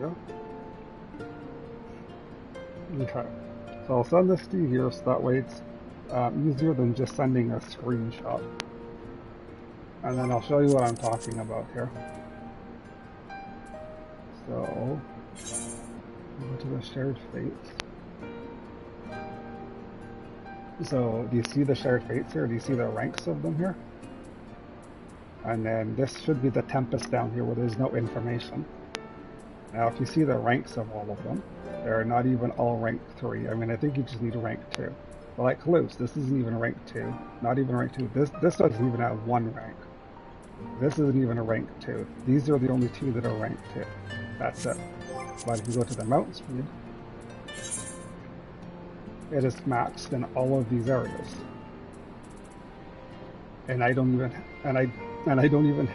go. Okay. So I'll send this to you here so that way it's easier than just sending a screenshot. And then I'll show you what I'm talking about here. So, go to the shared fates. So, do you see the shared fates here? Do you see the ranks of them here? And then this should be the Tempest down here where there's no information. Now, if you see the ranks of all of them, they're not even all rank 3. I mean, I think you just need a rank 2. But like Close, this isn't even rank 2. Not even rank 2. This doesn't even have 1 rank. This isn't even a rank 2. These are the only 2 that are rank 2. That's it. But if you go to the mountain speed, it is maxed in all of these areas. And I don't even, and I don't even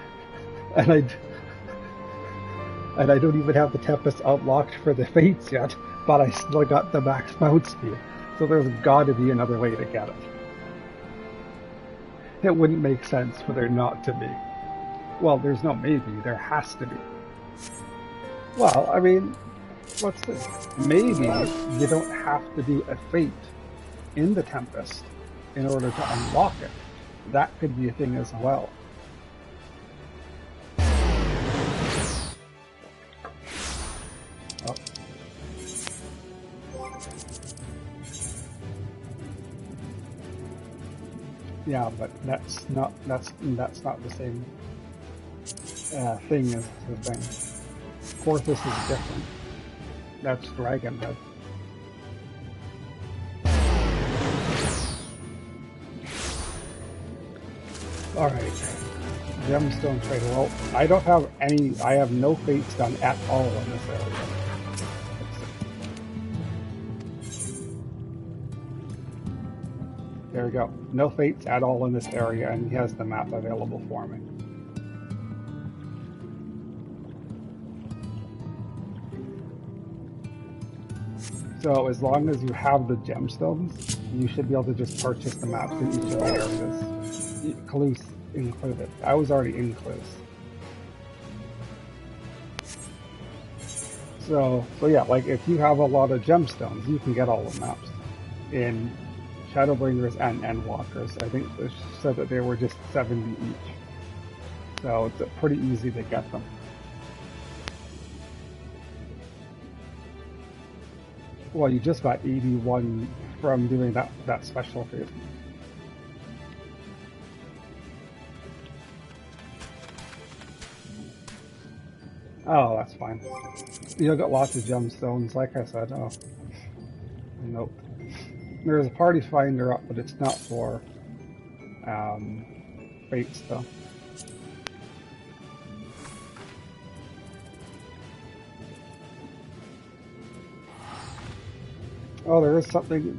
have the Tempest unlocked for the Fates yet, but I still got the max mount speed. So there's gotta be another way to get it. It wouldn't make sense for there not to be. Well, there's no maybe, there has to be. Well, I mean, what's this? Maybe you don't have to do a Fate in the Tempest in order to unlock it. That could be a thing as well. Oh. Yeah, but that's not the same thing as the thing. Porthos is different. That's Dragonhead. Alright. Gemstone Trader. Well, I don't have any, I have no fates done at all in this area. There we go. No fates at all in this area, and he has the map available for me. So as long as you have the gemstones, you should be able to just purchase the maps in each of the areas. Clues included. I was already in Clues. So yeah, like if you have a lot of gemstones, you can get all the maps in Shadowbringers and Endwalkers. I think they said that they were just 70 each. So it's pretty easy to get them. Well, you just got 81 from doing that special feat. Oh, that's fine. You'll get lots of gemstones, like I said. Oh, nope. There's a party finder up, but it's not for fates though. Oh, there is something.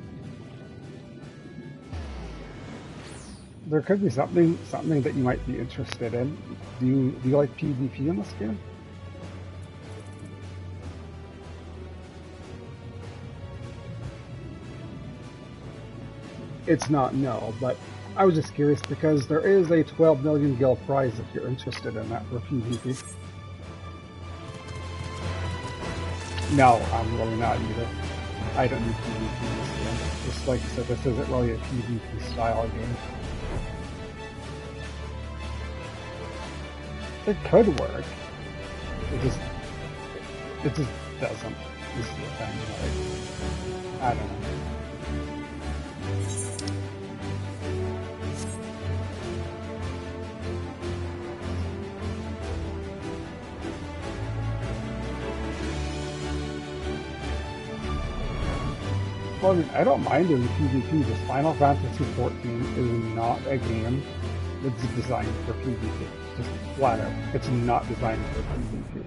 There could be something that you might be interested in. Do you like PvP in this game? It's not, no, but I was just curious because there is a 12 million guild prize if you're interested in that for PvP. No, I'm really not either. I don't need PvP in this game. Just like I said, this isn't really a PvP style game. It could work. It just doesn't. This is the thing, like, I don't know. Well, I mean, I don't mind doing PvP, just Final Fantasy XIV is not a game that's designed for PvP. Just flat out. It's not designed for PvP.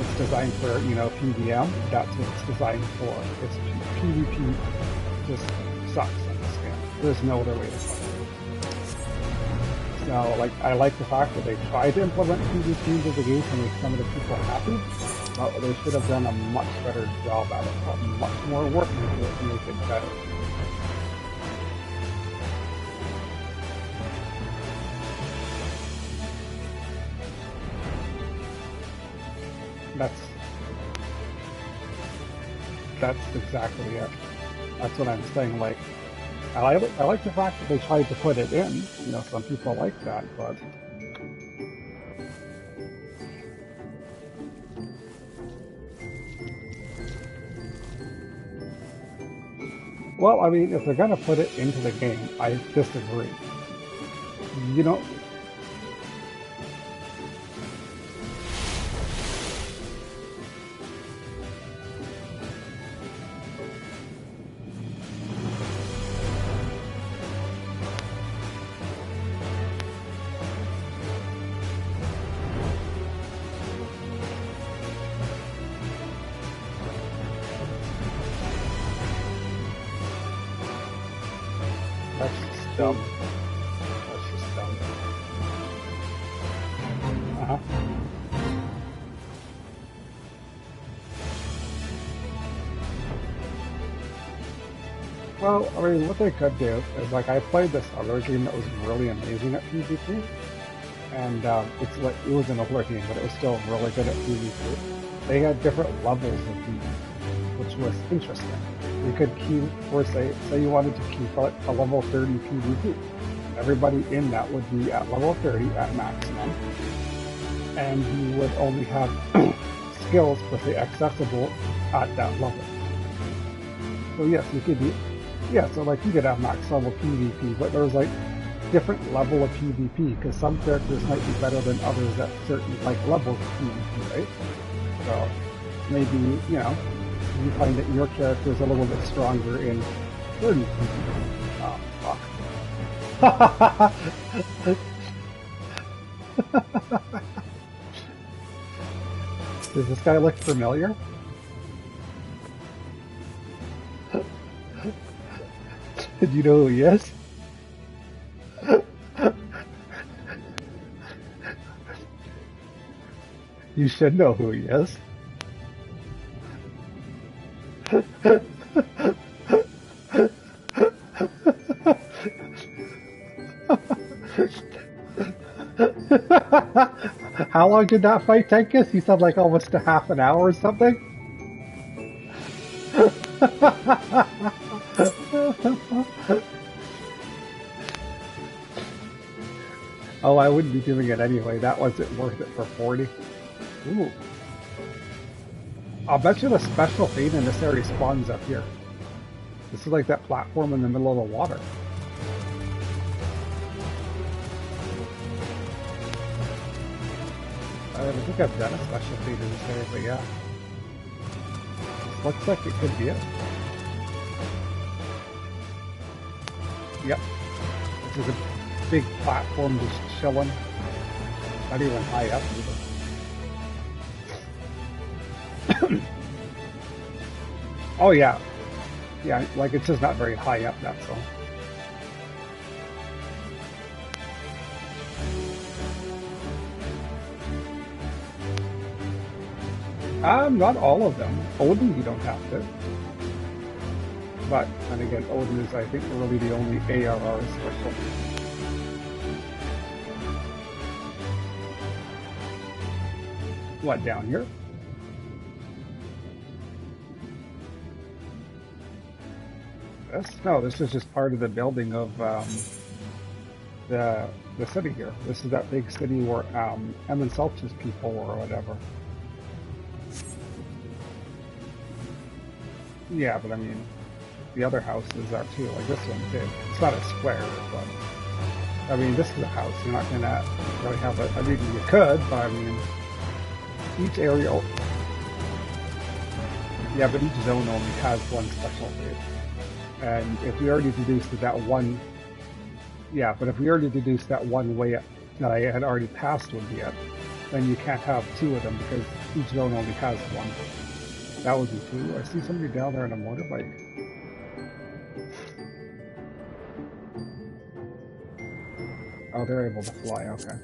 It's designed for, you know, PvM. That's what it's designed for. It's PvP just sucks in this game. There's no other way to put it. So, like, I like the fact that they tried to implement PvP into the game to make some of the people happy. But they should have done a much better job at it, put much more work into it to make it better. That's exactly it. That's what I'm saying. Like, I like the fact that they tried to put it in. You know, some people like that, but well, I mean, if they're gonna put it into the game, I disagree. You know, that's just dumb. That's just dumb. Uh-huh. Well, I mean, what they could do is like I played this other game that was really amazing at PvP, and it's like it was an older game, but it was still really good at PvP. They had different levels of PvP, which was interesting. You could queue, or say you wanted to queue for a level 30 PvP. Everybody in that would be at level 30 at maximum, and you would only have skills per se accessible at that level. So yes, you could be, yeah, so like you could have max level PvP, but there's like different level of PvP, because some characters might be better than others at certain like levels of PvP, right? So maybe, you know, you find that your character is a little bit stronger in 30 PvP. Oh, fuck. Does this guy look familiar? Do you know who he is? You should know who he is. How long did that fight take us? You said like almost a half an hour or something? Oh, I wouldn't be doing it anyway. That wasn't worth it for 40. Ooh. I'll bet you the special feed in this area spawns up here. This is like that platform in the middle of the water. I don't think I've done a special feed in this area, but yeah. Looks like it could be it. Yep. This is a big platform just chilling. Not even high up either. Oh yeah. Yeah, like it's just not very high up, that's all. Not all of them. Odin you don't have to. But, and again, Odin is I think really the only ARR special. What, down here? This? No, this is just part of the building of the city here. This is that big city where Emin Selch's people were or whatever. Yeah, but I mean, the other houses are too. Like this one's big. It's not a square, but I mean, this is a house. You're not gonna really have a. I mean, you could, but I mean, each area. Yeah, but each zone only has one specialty. And if we already deduced that one, yeah, but if we already deduced that one way that I had already passed would be it, then you can't have two of them because each zone only has one. That would be two. I see somebody down there on a motorbike. Oh, they're able to fly, okay.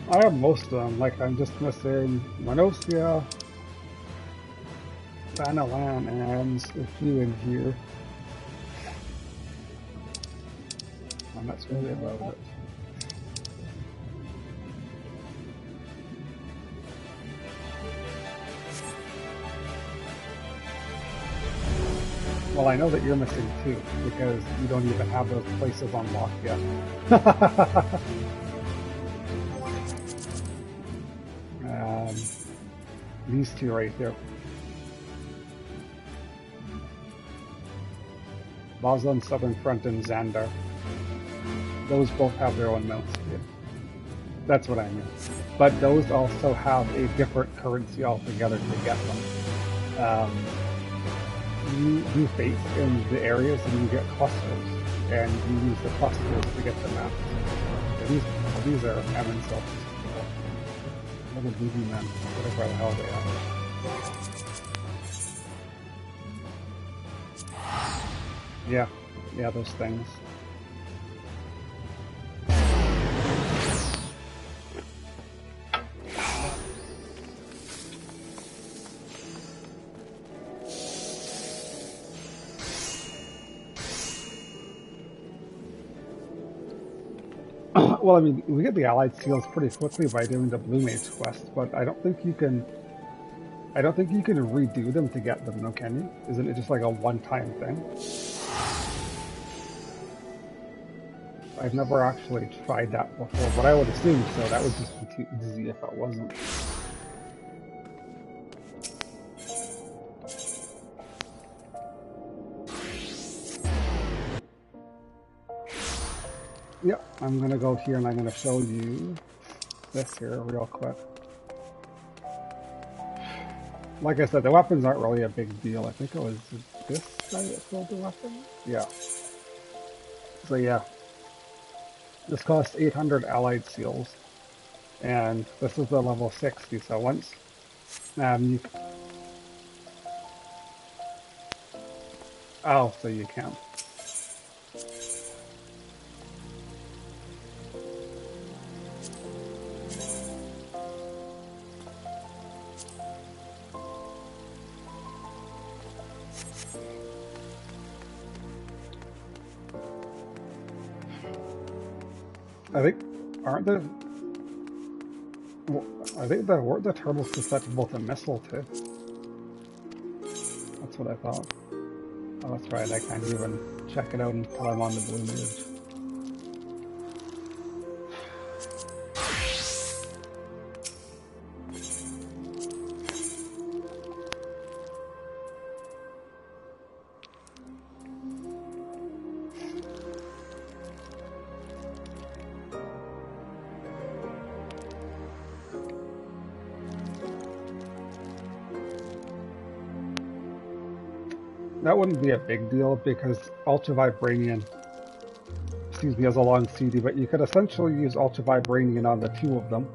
I have most of them. Like, I'm just missing Minosia, Vanalan, and a few in here. And that's really about it. Well, I know that you're missing two, because you don't even have those places unlocked yet. These two right here. Basel Southern Front and Xandar. Those both have their own mount speed. That's what I mean. But those also have a different currency altogether to get them. You do fate in the areas and you get clusters, and you use the clusters to get the maps. So these are Emin Silks. Little booby men, whatever the hell they are. Yeah, those things. Well, I mean, we get the allied seals pretty quickly by doing the Blue Mage quest, but I don't think you can redo them to get them, no, can you? Isn't it just like a one-time thing? I've never actually tried that before, but I would assume so. That would just be too easy if it wasn't. Yep, I'm gonna go here and I'm gonna show you this here real quick. Like I said, the weapons aren't really a big deal. I think it was this guy that sold the weapon? Yeah. So yeah. This costs 800 allied seals. And this is the level 60, so once you... Oh, so you can. I think, I think the turtles susceptible to missile too. That's what I thought. Oh, that's right, I can't even check it out until I'm on the Blue Mage. That wouldn't be a big deal because Ultra Vibranium, excuse me, has a long CD, but you could essentially use Ultra Vibranium on the two of them.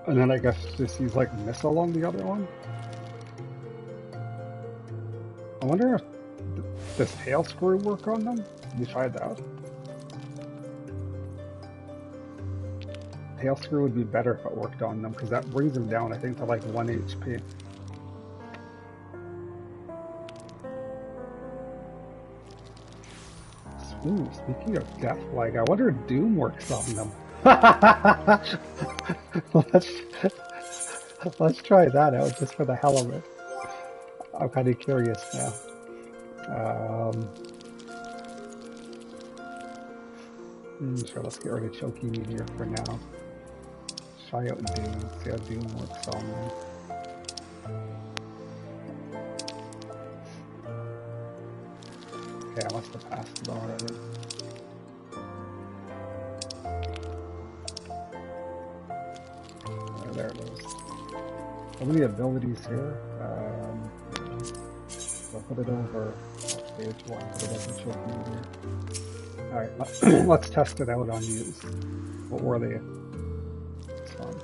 And then I guess just use like Missile on the other one. I wonder if does Tail Screw work on them? Have you tried that? Tail Screw would be better if it worked on them because that brings them down, I think, to like 1 HP. Ooh, speaking of Death Flag, I wonder if Doom works on them. let's try that out just for the hell of it. I'm kind of curious now. Sure, let's get rid of Choky Meteor for now. Try out Doom, see how Doom works on them. Okay, I must have passed it already. Oh, there it is. So many abilities here. So put it over stage 1, put it over Choky Meteor. Alright, let's test it out on use. What were they? It's fun.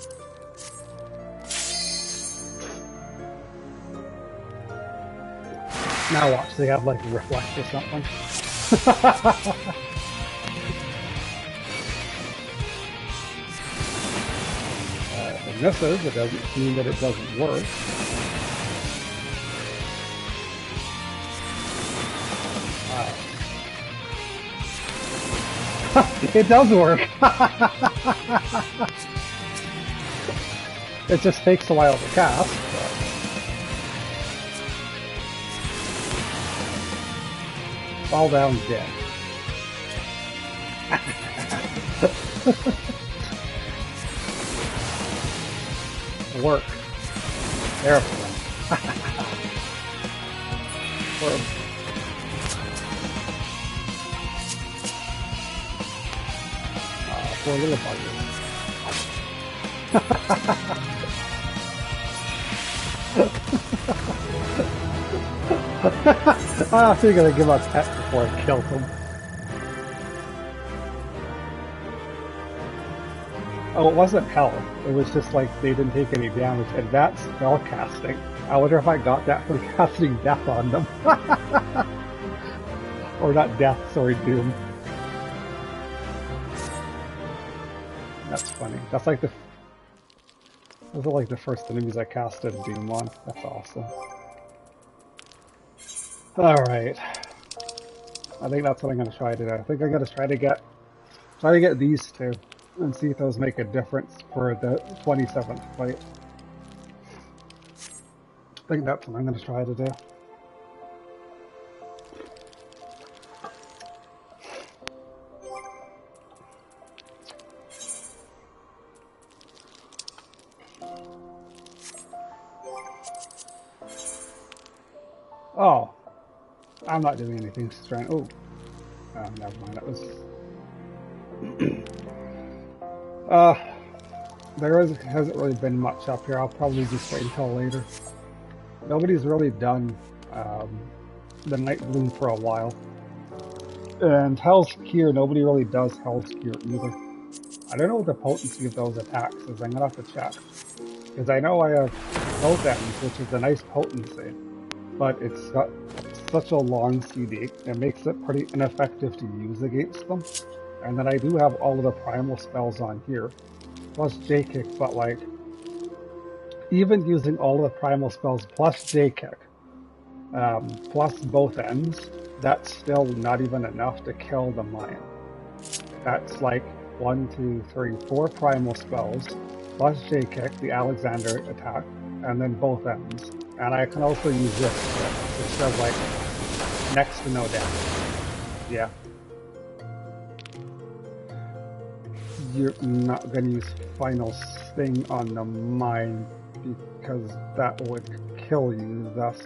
Now watch, they have like reflect or something. misses, it doesn't mean that it doesn't work. It does work! It just takes a while to cast. Fall down dead. Work. Airplane. Poor little bugger. I think I'm gonna give up pet before I kill him. Oh, it wasn't health. It was just like they didn't take any damage, and that's spell casting. I wonder if I got that from casting death on them. Or not death, sorry, doom. That's funny. That's like those are like the first enemies I casted doom on. That's awesome. Alright. I think that's what I'm gonna try to do. I think I'm gonna try to get these two and see if those make a difference for the 27th fight. I think that's what I'm gonna try to do. Oh, I'm not doing anything strange. Oh, never mind. That was. Hasn't really been much up here. I'll probably just wait until later. Nobody's really done the Night Bloom for a while, and Hell's Cure. Nobody really does Hell's Cure either. I don't know what the potency of those attacks is. I'm gonna have to check because I know I have both ends, which is a nice potency. But it's got such a long CD, it makes it pretty ineffective to use against them. And then I do have all of the primal spells on here, plus J-Kick, but like, even using all of the primal spells plus J-Kick, plus both ends, that's still not even enough to kill the Mayan. That's like 1, 2, 3, 4 primal spells, plus J-Kick, the Alexander attack, and then both ends. And I can also use this, which does like next to no damage. Yeah. You're not going to use Final Sting on the mine because that would kill you, thus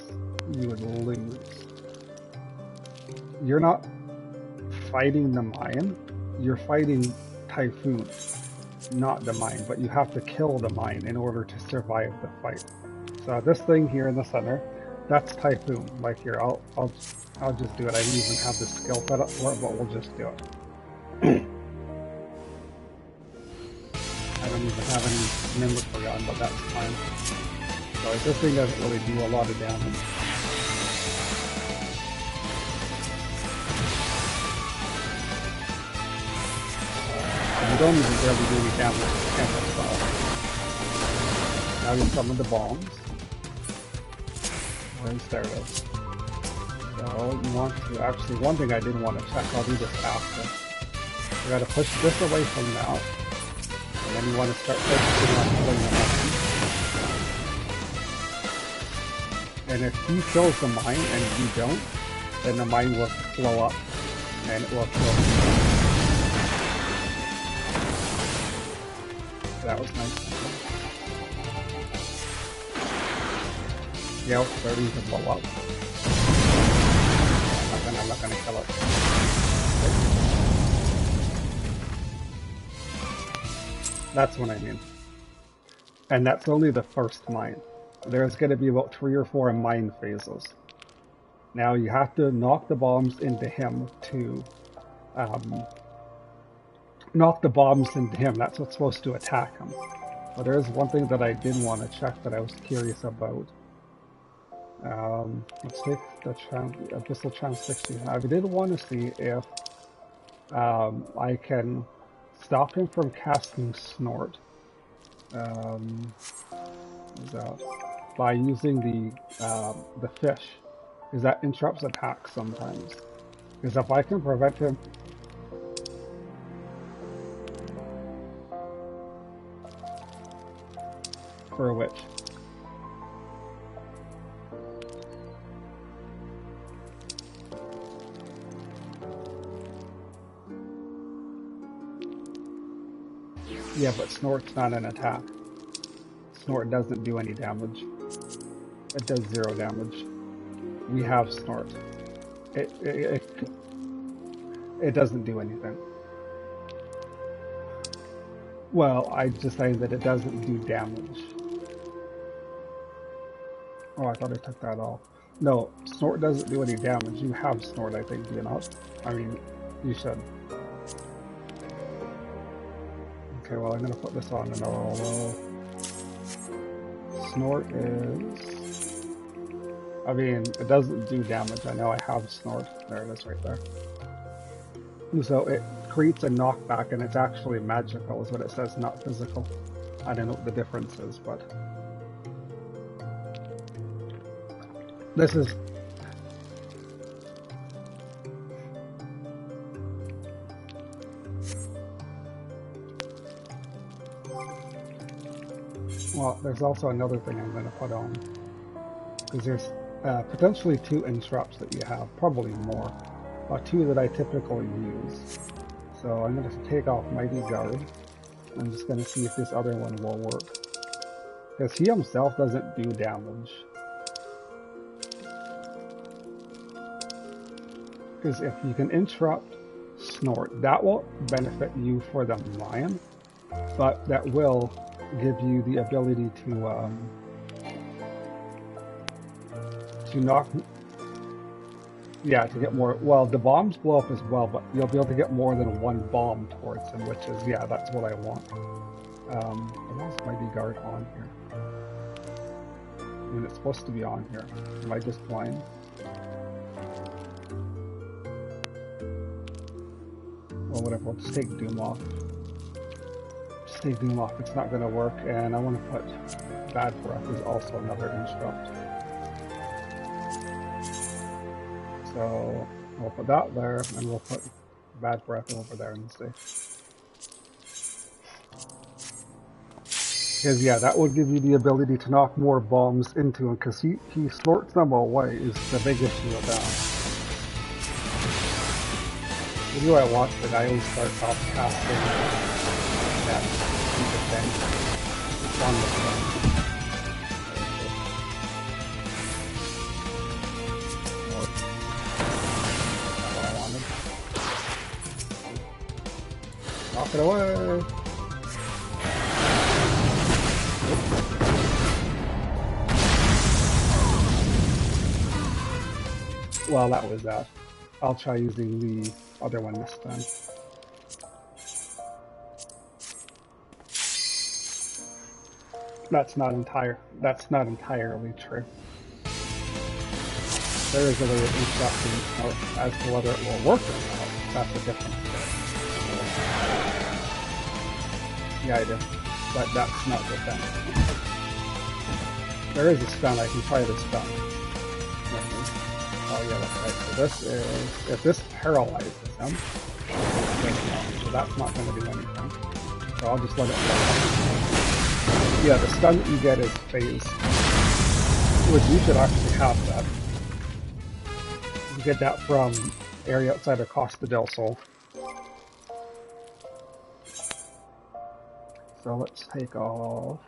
you would lose. You're not fighting the mine, you're fighting Typhoon, not the mine, but you have to kill the mine in order to survive the fight. So this thing here in the center, that's Typhoon. Like here, I'll just do it. I didn't even have the skill set up for it, but we'll just do it. I don't even have any inventory on, but that's fine. So this thing doesn't really do a lot of damage. And you don't even barely do any damage to the camera spell. Now you summon the bombs. There it is. So you want to actually, one thing I didn't want to check, I'll do this after. You gotta push this away from now. And then you want to start focusing on killing the mine. And if he kills the mine and you don't, then the mine will blow up and it will kill you. That was nice. Yeah, it's starting to blow up. I'm not gonna kill it. That's what I mean. And that's only the first mine. There's gonna be about 3 or 4 mine phases. Now you have to knock the bombs into him to knock the bombs into him. That's what's supposed to attack him. But there is one thing that I did want to check that I was curious about. Let's take the Abyssal Transfixion. I did want to see if I can stop him from casting Snort. Is that by using the fish, because that interrupts attacks sometimes. Because if I can prevent him, for a witch. Yeah, but Snort's not an attack. Snort doesn't do any damage. It does 0 damage. We have Snort. It doesn't do anything. Well, I just say that it doesn't do damage. Oh, I thought I took that off. No, Snort doesn't do any damage. You have Snort, I think, do you not? I mean, you should. Okay, well, I'm gonna put this on and I'll... Snort is... I mean, it doesn't do damage. I know I have Snort. There it is right there. And so it creates a knockback, and it's actually magical, is what it says, not physical. I don't know what the difference is, but... This is... Well, there's also another thing I'm going to put on. Because there's potentially 2 interrupts that you have, probably more. 2 that I typically use. So I'm going to take off Mighty Guard. I'm just going to see if this other one will work. Because he himself doesn't do damage. Because if you can interrupt Snort, that will benefit you for the mine, but that will give you the ability to knock, yeah, to get more. Well, the bombs blow up as well, but you'll be able to get more than 1 bomb towards him, which is, yeah, that's what I want. Where's Mighty Guard on here? I mean, it's supposed to be on here. Am I just blind? Well, whatever, we'll just take Doom off. Just take Doom off, it's not going to work, and I want to put Bad Breath is also another interrupt. So, we'll put that there, and we'll put Bad Breath over there instead. Because, yeah, that will give you the ability to knock more bombs into him, because he snorts them away, is the big issue with that. The video I watched, the guy always starts off casting that stupid thing. It's on the phone. Knock it away! Well, that was that. I'll try using the other one this time. That's not entirely true. There is a way of interrupting Snort. As to whether it will work or not, that's a different story. Yeah, I do. But that's not the thing. There is a stun, I can try the stun. Oh yeah, that's right. So this is, if this paralyzes him, so that's not going to do anything. So I'll just let it go. Yeah, the stun that you get is phase. Which you should actually have that. You get that from area outside of Costa del Sol. So let's take off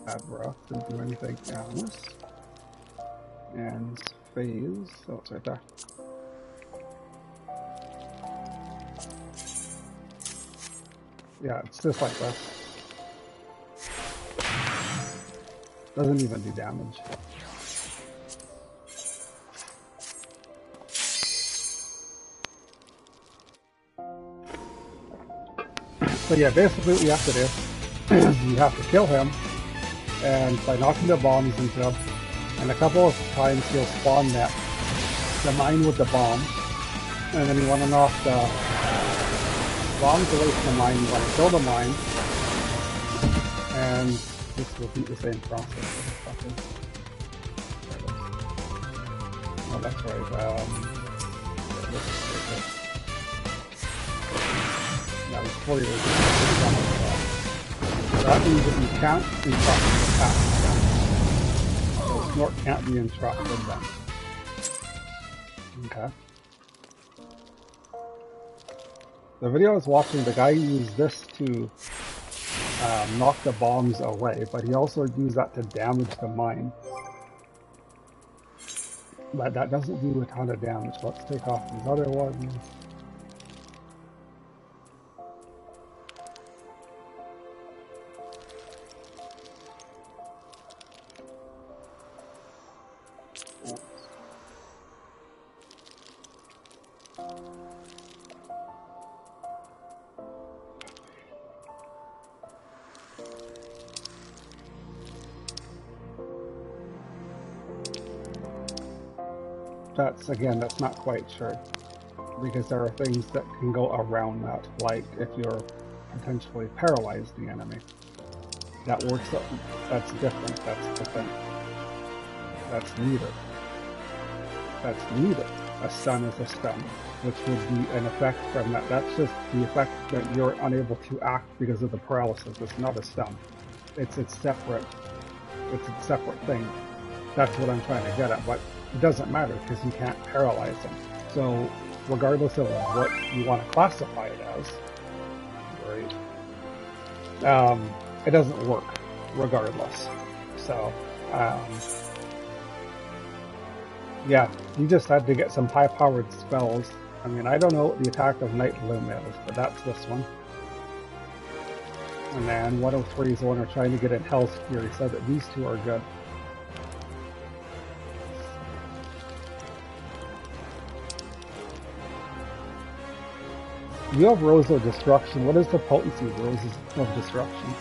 Bad Breath, didn't do anything else. And phase, so it's right there. Yeah, it's just like that. Doesn't even do damage. So yeah, basically what you have to do is you have to kill him, and by knocking the bombs into him, and a couple of times he'll spawn the mine with the bomb, and then you want to knock the bombs away from the mine, you want to kill the mine, and this will be the same process. Oh, that's right. Now it's 4 years. So that means that you can't be trapped in the past. So Snort can't be entrapped with them. Okay. The video I was watching, the guy used this to knock the bombs away, but he also used that to damage the mine. But that doesn't do a ton of damage. Let's take off these other ones. That's not quite sure, because there are things that can go around that, like if you're potentially paralyzed the enemy. That works up, that's different, that's the thing. That's neither. That's neither. A stun is a stun, which would be an effect from that. That's just the effect that you're unable to act because of the paralysis. It's not a stun. It's separate. It's a separate thing. That's what I'm trying to get at, but it doesn't matter because you can't paralyze them. So regardless of what you want to classify it as, right? It doesn't work regardless. So yeah, you just had to get some high-powered spells. I mean, I don't know what the attack of Night Bloom is, but that's this one. And then 103 is the one we're trying to get in Hell's Fury, so that these two are good. You have Rose of Destruction. What is the potency of Roses of Destruction?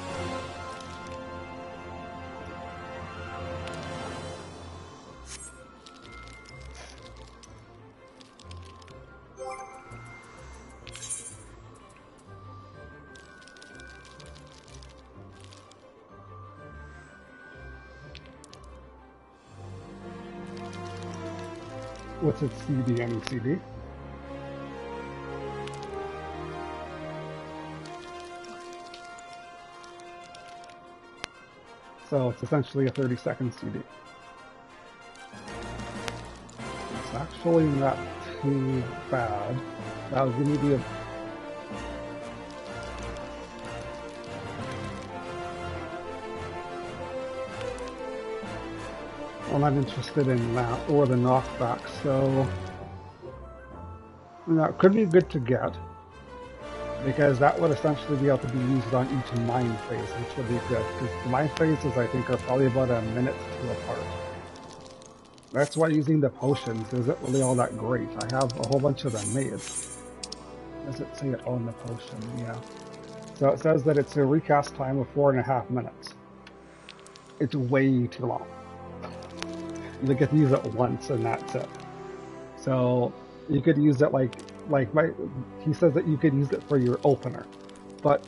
What's its CD? Any CD? So it's essentially a 30-second CD. It's actually not too bad. That'll give me the... I'm not interested in that or the knockback, so that could be good to get, because that would essentially be able to be used on each mine phase, which would be good, because the mine phases I think are probably about a minute to two apart. That's why using the potions isn't really all that great. I have a whole bunch of them made. Does it say it on the potion? Yeah. So it says that it's a recast time of 4.5 minutes. It's way too long. You get to use it once and that's it. So you could use it he says that you could use it for your opener, but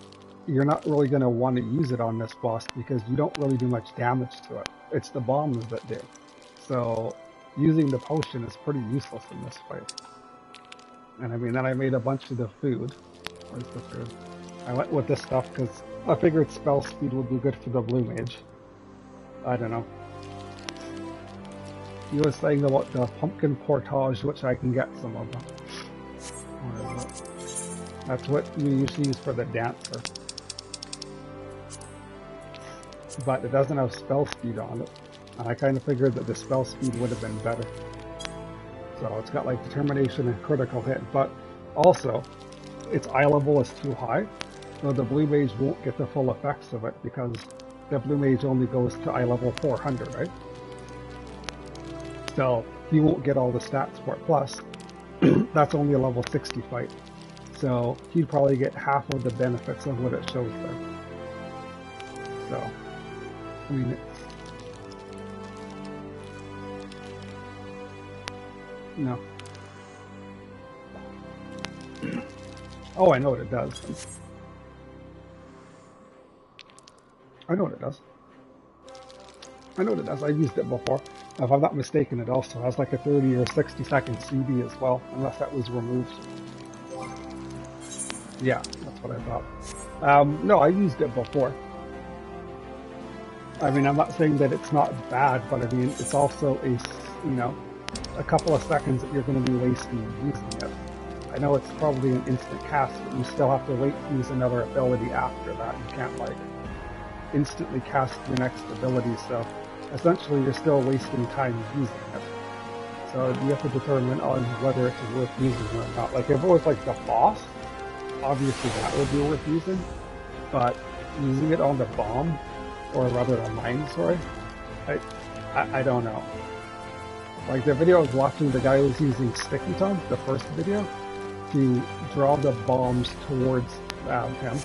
you're not really going to want to use it on this boss because you don't really do much damage to it. It's the bombs that do. So using the potion is pretty useless in this fight. And I mean, then I made a bunch of the food. Where's the food? I went with this stuff because I figured spell speed would be good for the blue mage. I don't know. He was saying about the pumpkin portage, which I can get some of them. Where is it? That's what you usually use for the dancer. But it doesn't have spell speed on it. And I kind of figured that the spell speed would have been better. So it's got like determination and critical hit, but also its eye level is too high. So the blue mage won't get the full effects of it because the blue mage only goes to eye level 400, right? So he won't get all the stats for it. Plus, that's only a level 60 fight. So he'd probably get half of the benefits of what it shows there. So, I mean, no. Oh, I know what it does. I know what it does. I know what it does. I've used it before. If I'm not mistaken, it also has like a 30 or 60 second CD as well, unless that was removed. Yeah, that's what I thought. No, I used it before. I mean, I'm not saying that it's not bad, but I mean, it's also a couple of seconds that you're going to be wasting using it. I know it's probably an instant cast, but you still have to wait to use another ability after that. You can't like instantly cast your next ability, so essentially you're still wasting time using it. So you have to determine on whether it's worth using or not. Like if it was like the boss, obviously that would be worth using, but using it on the bomb, or rather the mine, sorry, I don't know. Like the video I was watching, the guy was using Sticky Tom, the first video, to draw the bombs towards him.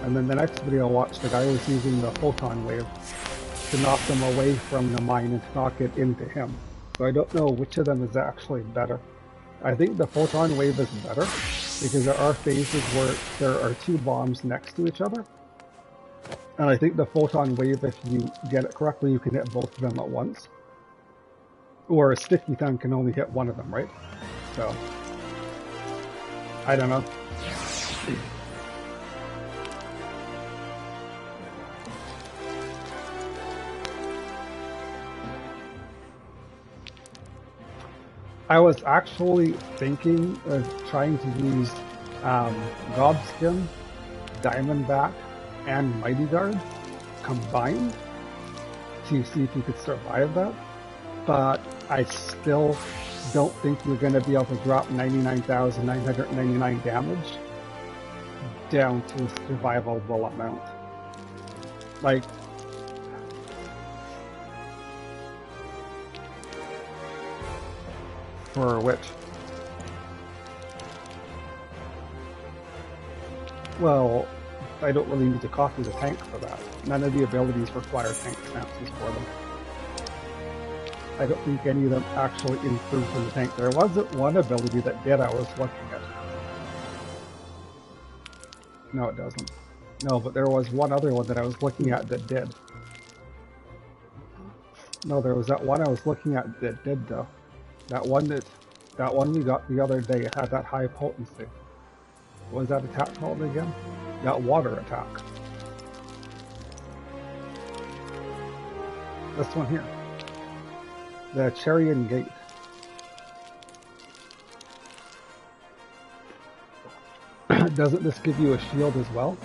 And then the next video I watched, the guy was using the photon wave to knock them away from the mine and to knock it into him. So I don't know which of them is actually better. I think the photon wave is better, because there are phases where there are two bombs next to each other. And I think the photon wave, if you get it correctly, you can hit both of them at once. Or a sticky thumb can only hit one of them, right? So, I don't know. I was actually thinking of trying to use Gobskin, Diamondback, and Mighty Guard combined to see if you could survive that, but I still don't think you're going to be able to drop 99,999 damage down to a survivable amount. Like, for which? Well, I don't really need to copy the tank for that. None of the abilities require tank stances for them. I don't think any of them actually improved from the tank. There wasn't one ability that did, I was looking at. No, it doesn't. No, but there was one other one that I was looking at that did. No, there was that one I was looking at that did, though. That one we got the other day, it had that high potency. What was that attack called again? That water attack. This one here. The Charian Gate. Doesn't this give you a shield as well?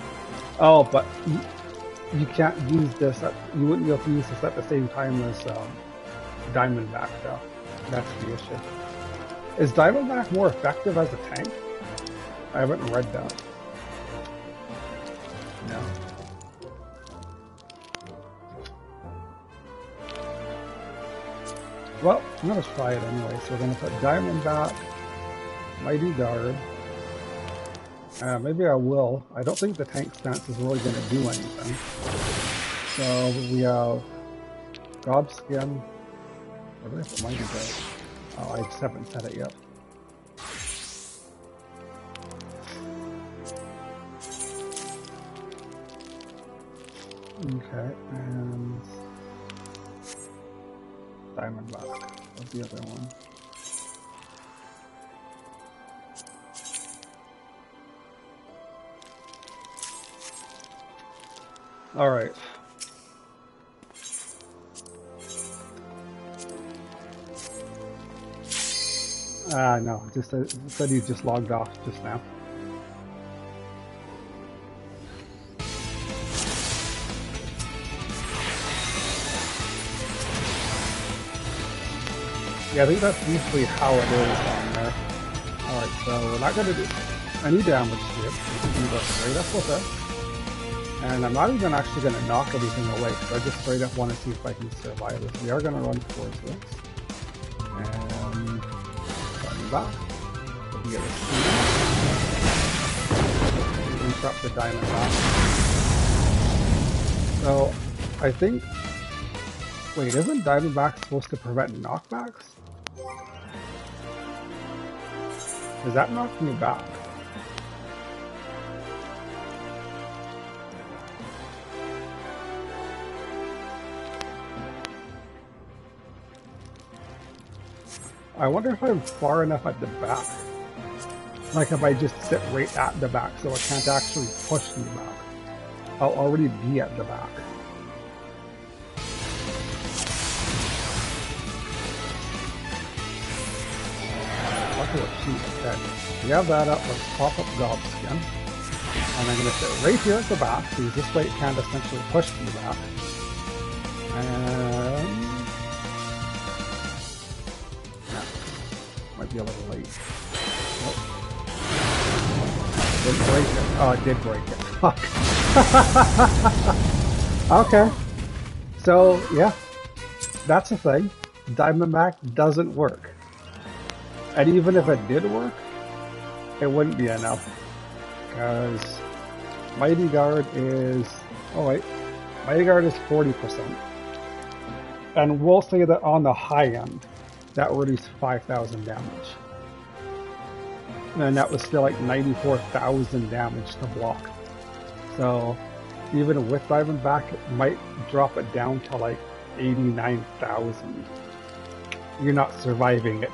Oh, but you can't use this, you wouldn't be able to use this at the same time as Diamondback, though. That's the issue. Is Diamondback more effective as a tank? I haven't read that. No. Well, I'm going to try it anyway. So we're going to put Diamondback, Mighty Guard. Maybe I will. I don't think the tank stance is really going to do anything. So we have Gobskin. Where did I put Mighty Guard? Oh, I just haven't set it yet. Okay, and Diamondback. What's the other one? All right. No, just it said you just logged off just now. Yeah, I think that's usually how it is on there. Alright, so we're not going to do any damage to it. We can go straight up with it. And I'm not even actually going to knock anything away, because I just straight up want to see if I can survive this. We are going to run towards this. And coming back. We get a interrupt the Diamondback. So, I think... Wait, isn't Diamondback supposed to prevent knockbacks? Does that knock me back? I wonder if I'm far enough at the back. Like if I just sit right at the back so it can't actually push me back. I'll already be at the back. Look at what she said. We have that up, let's pop up Gobskin. And I'm going to sit right here at the back, because this way it can't essentially push me back. And... yeah, might be a little late. Nope. Didn't break it. Oh, it did break it. Fuck. Okay. So, yeah. That's the thing. Diamondback doesn't work. And even if it did work, it wouldn't be enough. Because Mighty Guard is... oh wait. Mighty Guard is 40%. And we'll say that on the high end, that released 5,000 damage. And that was still like 94,000 damage to block. So even with Diamondback, it might drop it down to like 89,000. You're not surviving it.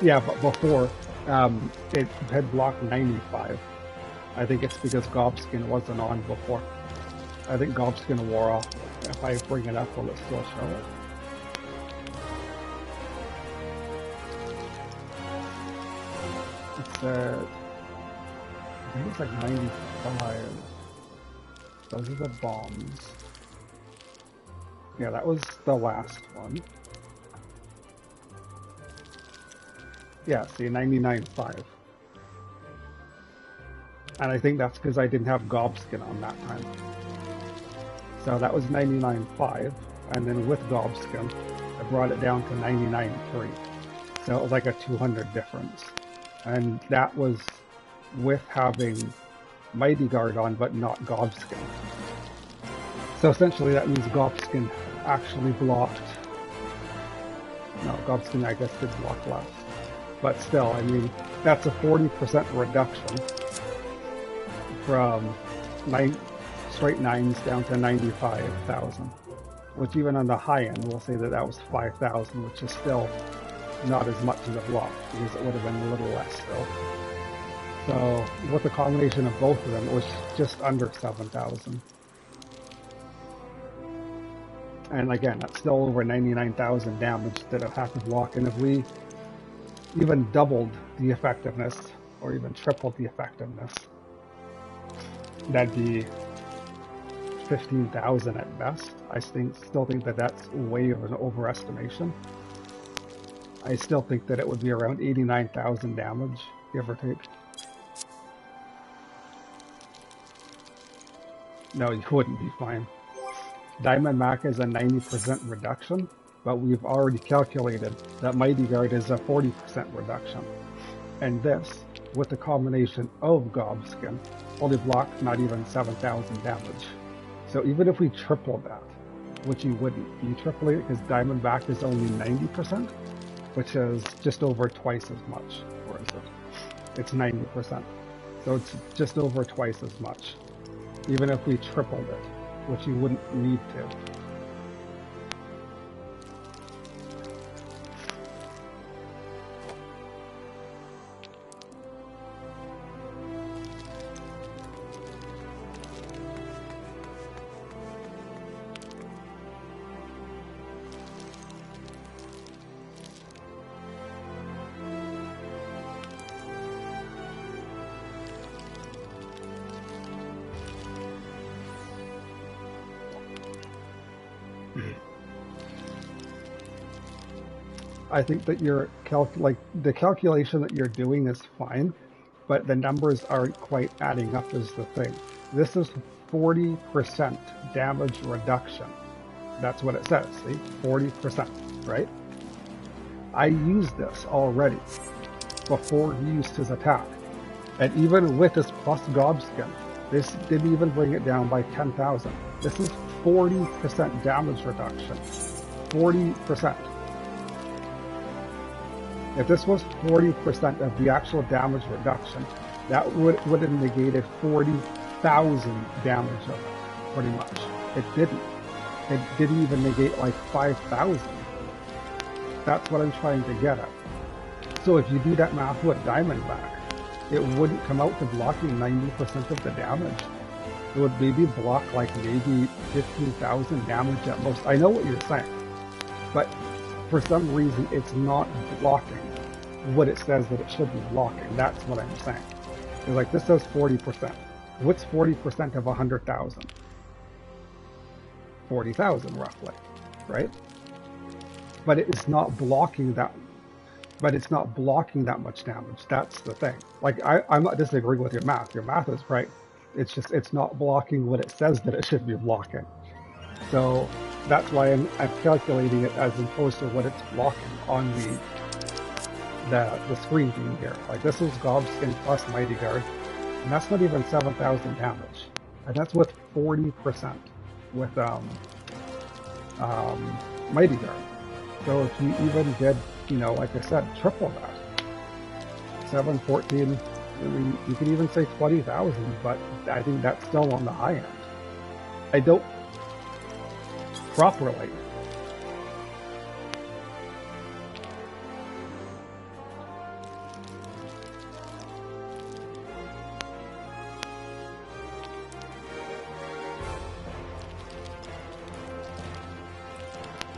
Yeah, but before, it had blocked 95. I think it's because Gobskin wasn't on before. I think Gobskin wore off. If I bring it up, will it still show it? It's I think it's like 95. Those are the bombs. Yeah, that was the last one. Yeah, see, 99.5. And I think that's because I didn't have Gobskin on that time. So that was 99.5, and then with Gobskin, I brought it down to 99.3. So it was like a 200 difference. And that was with having Mighty Guard on, but not Gobskin. So essentially that means Gobskin actually blocked... no, Gobskin I guess did block less. But still, I mean, that's a 40% reduction from straight 9s down to 95,000. Which even on the high end, we'll say that that was 5,000, which is still not as much as a block, because it would have been a little less still. So, with the combination of both of them, it was just under 7,000. And again, that's still over 99,000 damage that it had to block, and if we even doubled the effectiveness, or even tripled the effectiveness, that'd be 15,000 at best. I still think that that's way of an overestimation. I still think that it would be around 89,000 damage, give or take. No, you wouldn't be fine. Diamondback is a 90% reduction, but we've already calculated that Mighty Guard is a 40% reduction. And this, with the combination of Gobskin, only blocked not even 7,000 damage. So even if we triple that, which you wouldn't, you triple it because Diamondback is only 90%, which is just over twice as much. Or is it? It's 90%. So it's just over twice as much. Even if we tripled it, which you wouldn't need to. I think that your the calculation that you're doing is fine, but the numbers aren't quite adding up is the thing. This is 40% damage reduction. That's what it says, see? 40%, right? I used this already before he used his attack. And even with this plus Gobskin, this didn't even bring it down by 10,000. This is 40% damage reduction. 40%. If this was 40% of the actual damage reduction, that would have negated 40,000 damage of it, pretty much. It didn't. It didn't even negate like 5,000. That's what I'm trying to get at. So if you do that math with Diamondback, it wouldn't come out to blocking 90% of the damage. It would maybe block like maybe 15,000 damage at most. I know what you're saying, but for some reason it's not blocking what it says that it should be blocking. That's what I'm saying. It's like this says 40%. What's 40% of 100,000? 40,000 roughly, right? But it's not blocking that. But it's not blocking that much damage. That's the thing. Like I'm not disagreeing with your math. Your math is right. It's just it's not blocking what it says that it should be blocking. So that's why I'm calculating it as opposed to what it's blocking on the screen beam here. Like this is Gobskin plus Mighty Guard, and that's not even 7,000 damage, and that's with 40% with Mighty Guard. So if you even did, you know, like I said, triple that, 714. I mean, you could even say 20,000, but I think that's still on the high end. I don't properly.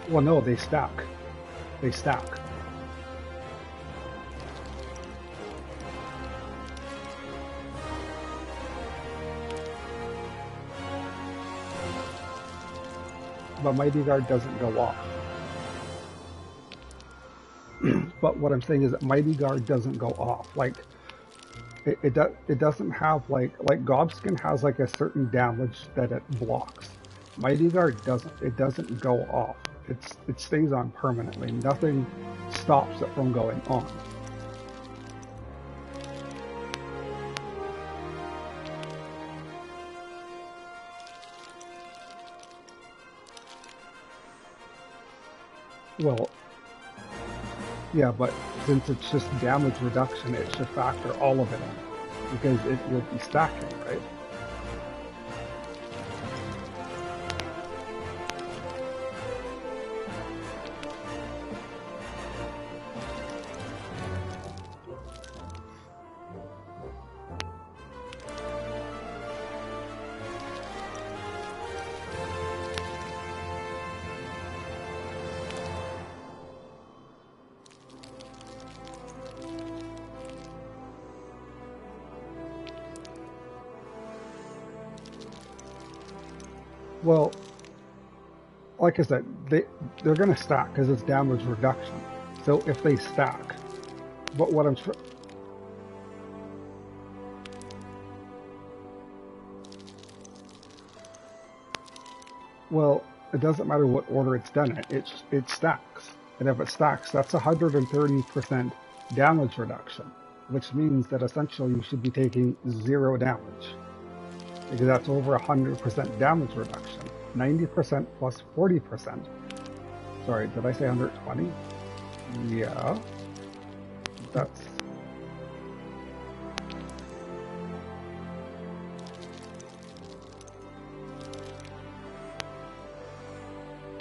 Well, no, they stack. They stack. But Mighty Guard doesn't go off. But what I'm saying is that Mighty Guard doesn't go off. Like it doesn't have like Gobskin has like a certain damage that it blocks. Mighty Guard doesn't. It doesn't go off. It stays on permanently. Nothing stops it from going on. Well, yeah, but since it's just damage reduction, it should factor all of it in, because it will be stacking, right? Well, like I said, they're going to stack because it's damage reduction. So if they stack, but what I'm well, it doesn't matter what order it's done in. It stacks, and if it stacks, that's 130% damage reduction, which means that essentially you should be taking 0 damage, because that's over 100% damage reduction. 90% plus 40%. Sorry, did I say 120? Yeah. That's...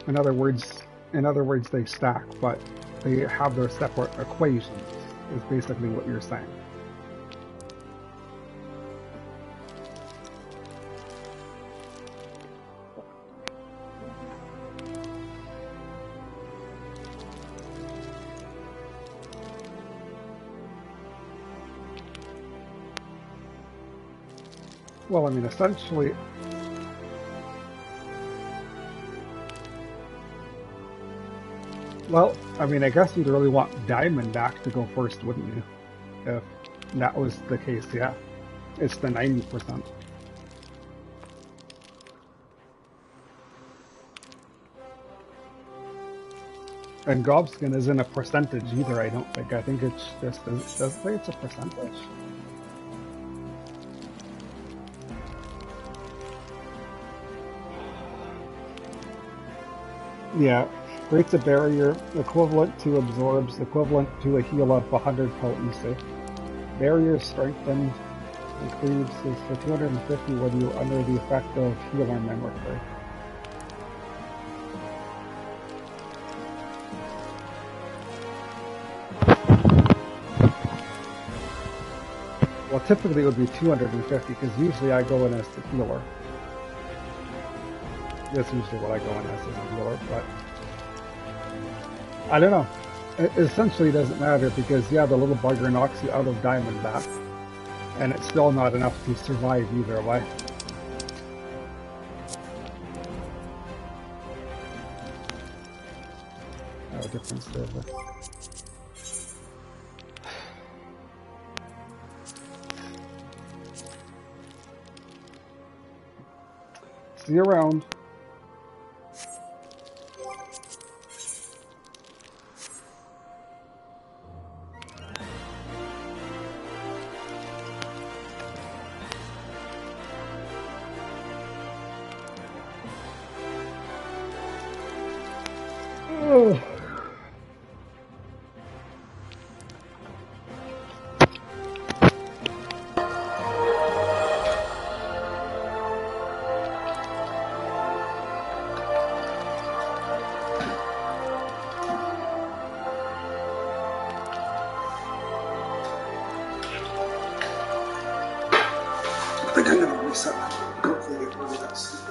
In other words, they stack, but they have their separate equations, is basically what you're saying. Well, I mean, essentially, well, I mean, I guess you'd really want Diamondback to go first, wouldn't you? If that was the case, yeah. It's the 90%. And Gobskin isn't a percentage either, I don't think. I think it's just, does it say it's a percentage? Yeah, Creates a barrier equivalent to absorbs, equivalent to a heal of 100 potency. Barrier strengthened increases for 250 when you're under the effect of healer mimicry. Well, typically it would be 250 because usually I go in as the healer. That's usually what I go in as a healer, but I don't know. It essentially doesn't matter because, yeah, the little bugger knocks you out of Diamondback, and it's still not enough to survive either way. Oh, different server. See you around. Oh. I think I'm going to reset my hopefully get rid of that stupid.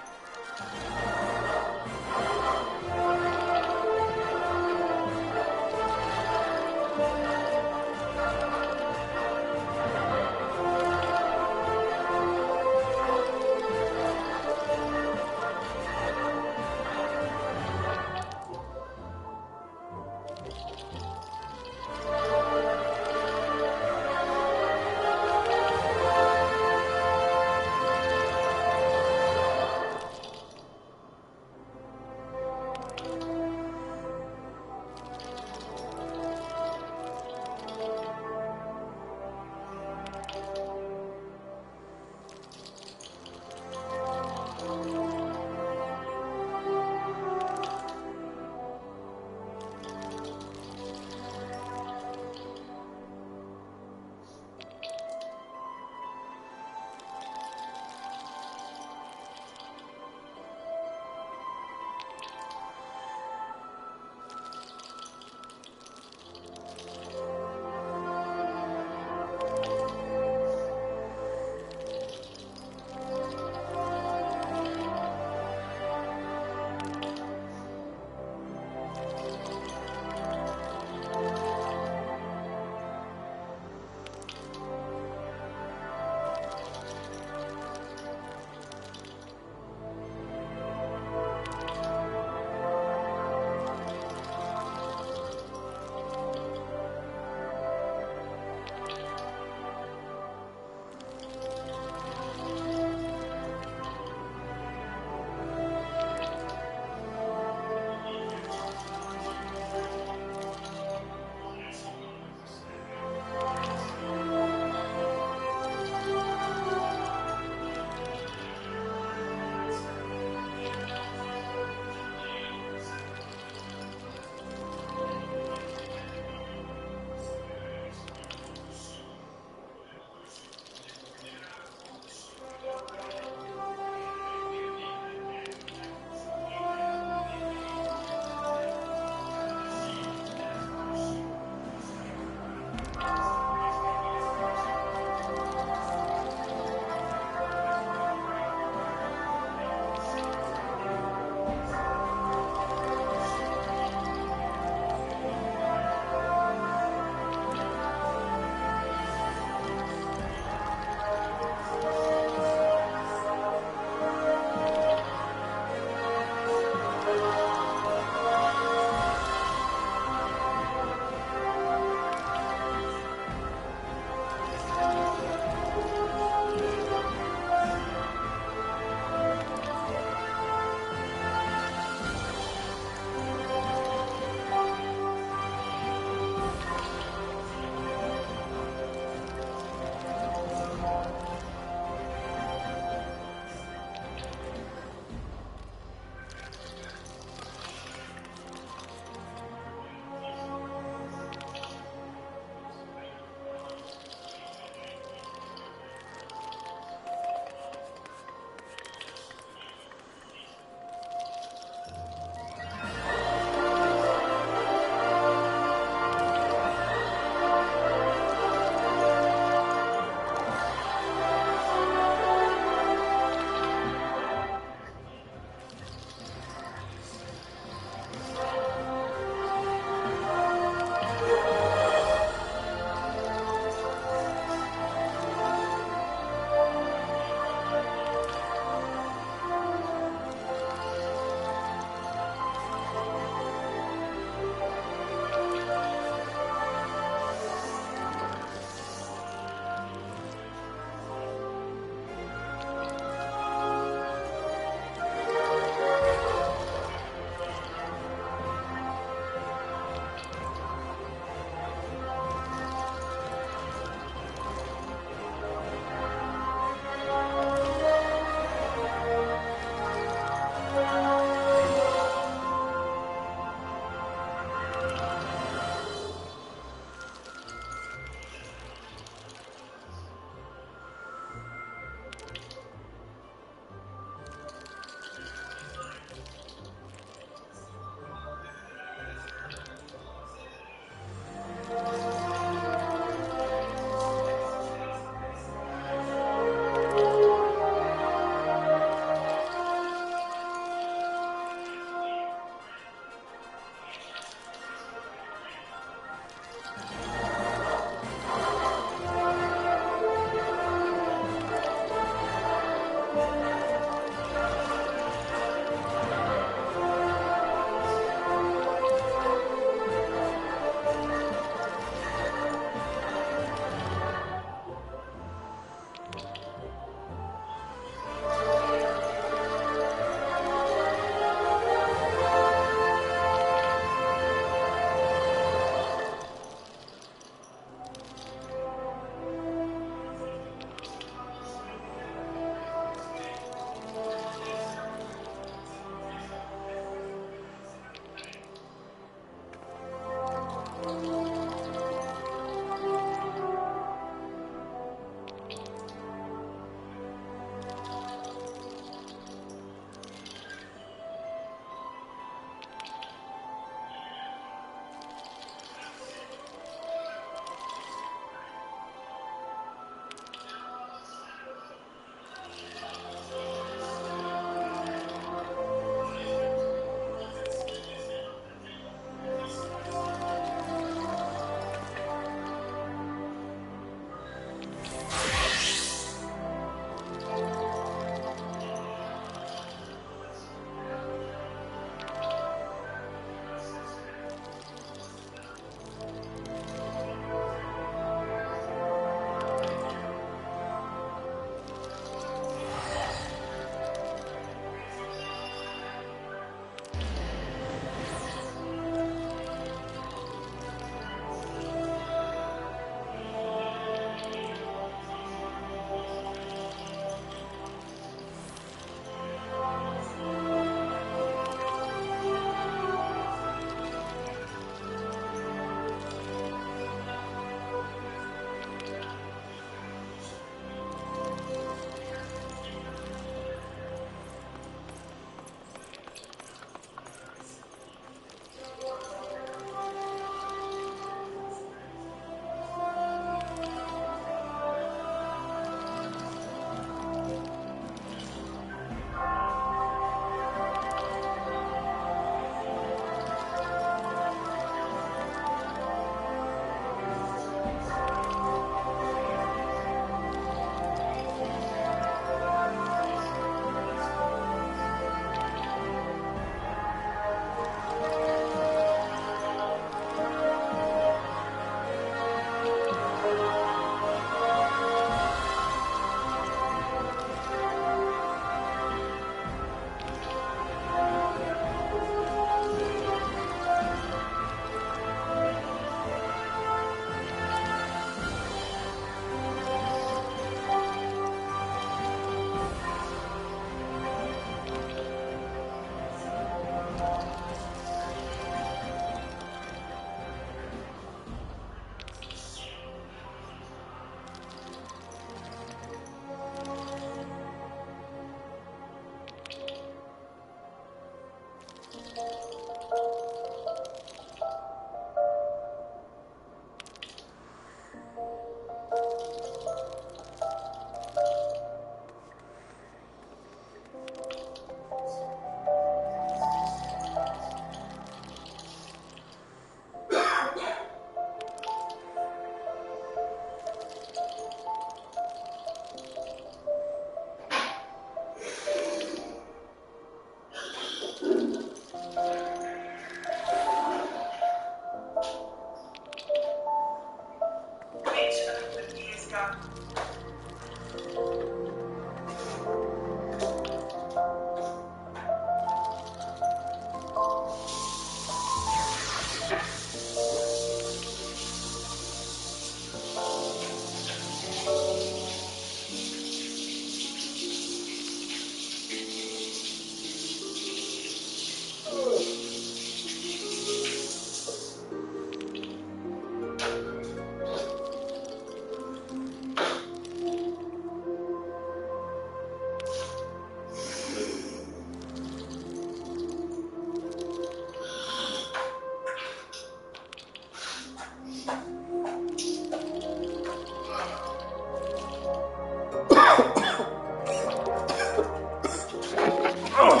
All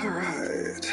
right.